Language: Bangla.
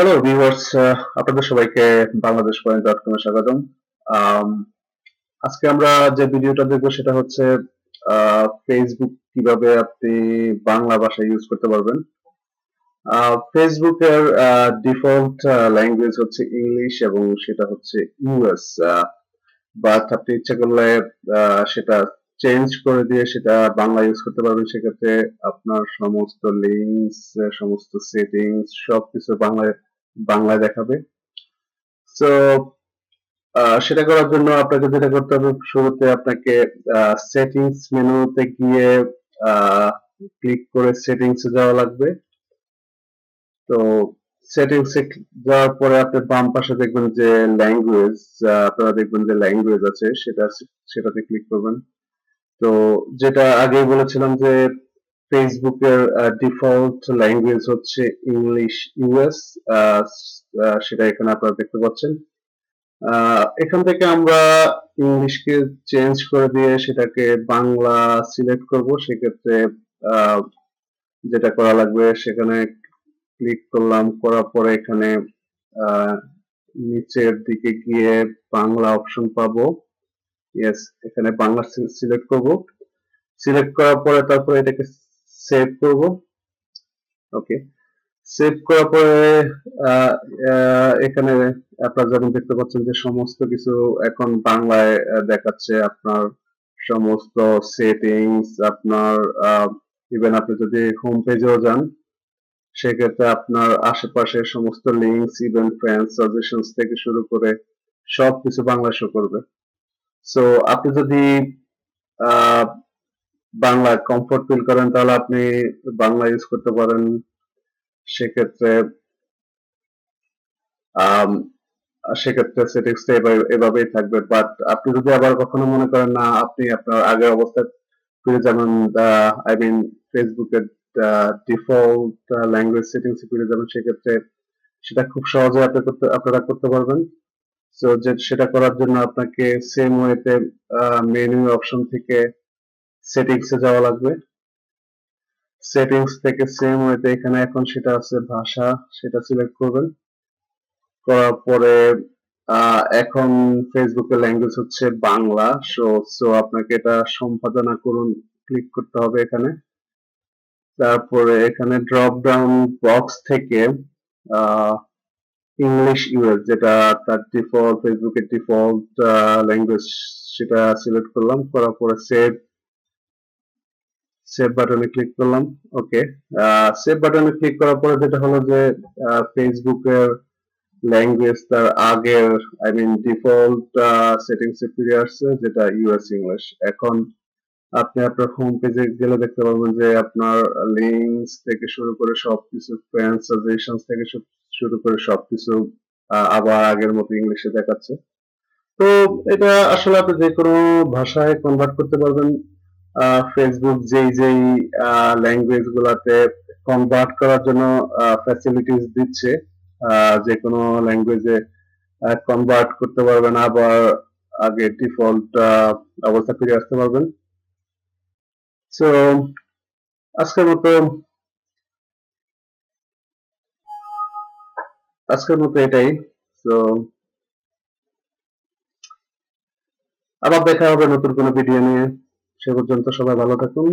হ্যালো ভিউয়ার্স, আপনাদের সবাইকে বাংলাদেশ পয়েন্ট ডট কমে স্বাগতম। আম, আজকে আমরা যে ভিডিওটা দেখবো সেটা হচ্ছে ফেসবুক কিভাবে আপনি বাংলা ভাষা ইউজ করতে পারবেন। ফেসবুকের ডিফল্ট ল্যাঙ্গুয়েজ হচ্ছে ইংলিশ এবং সেটা হচ্ছে ইউএস, বাট আপনি ইচ্ছা করলে সেটা চেঞ্জ করে দিয়ে সেটা বাংলা ইউজ করতে পারবেন। সেক্ষেত্রে আপনার সমস্ত লিঙ্কস, সমস্ত সেটিংস সবকিছু বাংলায় বাংলায় দেখাবে। সো সেটা করার জন্য আপনাকে যেটা করতে হবে, শুরুতে আপনাকে সেটিংস মেনুতে গিয়ে ক্লিক করে সেটিংস এ যাওয়া লাগবে। তো সেটিংস এ যাওয়ার পরে আপনি বাম পাশে দেখবেন যে ল্যাঙ্গুয়েজ, আপনারা দেখবেন যে ল্যাঙ্গুয়েজ আছে, সেটাতে ক্লিক করবেন। তো যেটা আগেই বলেছিলাম যে ফেসবুকের ডিফল্ট ল্যাঙ্গুয়েজ হচ্ছে ইংলিশ ইউএস, সেটা এখানে আপনারা দেখতে পাচ্ছেন। এখান থেকে আমরা ইংলিশকে চেঞ্জ করে দিয়ে সেটাকে বাংলা সিলেক্ট করব। সেক্ষেত্রে আহ, যেটা করা লাগবে, সেখানে ক্লিক করলাম, করার পরে এখানে আহ, নিচের দিকে গিয়ে বাংলা অপশন পাবো। ইয়েস, এখানে বাংলা সিলেক্ট করব। সিলেক্ট করার পরে তারপরে এটাকে সেভ করব। ওকে, সেভ করার পরে এখানে আপনারা যেমন দেখতে পাচ্ছেন যে সমস্ত কিছু এখন বাংলায় দেখাচ্ছে। আপনার সমস্ত সেটিংস, আপনার ইভেন আপনি যদি হোম পেজেও যান, সেক্ষেত্রে আপনার আশেপাশের সমস্ত লিঙ্কস, ইভেন ফ্রেন্ডস, সাজেশনস থেকে শুরু করে সবকিছু বাংলা শো করবে। সো আপনি যদি আহ, বাংলা কমফোর্ট ফিল করেন তাহলে আপনি বাংলা ইউজ করতে পারেন। সেক্ষেত্রে আম, সেক্ষেত্রে সেটিংসটা এভাবেই থাকবে। বাট আপনি যদি আবার কখনো মনে করেন না, আপনি আপনার আগের অবস্থায় ফিরে যাবেন, আই মিন ফেসবুকের ডিফল্ট ল্যাঙ্গুয়েজ সেটিংস ফিরে যাবেন, সেক্ষেত্রে সেটা খুব সহজে আপনারা করতে পারবেন। সো সেটা করার জন্য আপনাকে সেম ওয়েতে মেনু অপশন থেকে সেটিংস এ যাওয়া লাগবে। সেটিংস থেকে সেম ওয়েতে এখানে এখন সেটা আছে ভাষা, সেটা সিলেক্ট করবেন। করার পরে এখন ফেসবুকের ল্যাঙ্গুয়েজ হচ্ছে বাংলা। সো আপনাকে এটা সম্পাদনা করুন ক্লিক করতে হবে এখানে। তারপরে এখানে ড্রপ ডাউন বক্স থেকে ইংলিশ ইউএস, যেটা তার ডিফল্ট ফেসবুকের ডিফল্ট ল্যাঙ্গুয়েজ, সেটা সিলেক্ট করলাম। করার পরে সেভ সেভ বাটনে ক্লিক করলাম। ওকে, সেভ বাটনে ক্লিক করার পরে যেটা হলো যে ফেসবুকের ল্যাঙ্গুয়েজ তার আগের, আই মিন ডিফল্ট সেটিংস এ ফিরে আসছে, যেটা ইউএস ইংলিশ। এখন আপনি আপনার হোম পেজে গেলে দেখতে পাবেন যে আপনার লিঙ্কস থেকে শুরু করে সবকিছু, ফ্রেন্ডস, সাজেশনস থেকে শুরু করে সবকিছু আবার আগের মতো ইংলিশে দেখাচ্ছে। তো এটা আসলে আপনি যে কোনো ভাষায় কনভার্ট করতে পারবেন। ফেসবুক যেই যেই ল্যাঙ্গুয়েজ গুলাতে কনভার্ট করার জন্য ফ্যাসিলিটিস দিচ্ছে, যে কোনো ল্যাঙ্গুয়েজে কনভার্ট করতে পারবেন, আবার আগে ডিফল্ট অবস্থা ফিরে আসতে পারবেন। সো আজকের মতো এটাই। তো আবার দেখা হবে নতুন কোনো ভিডিও নিয়ে। সে পর্যন্ত সবাই ভালো থাকুন।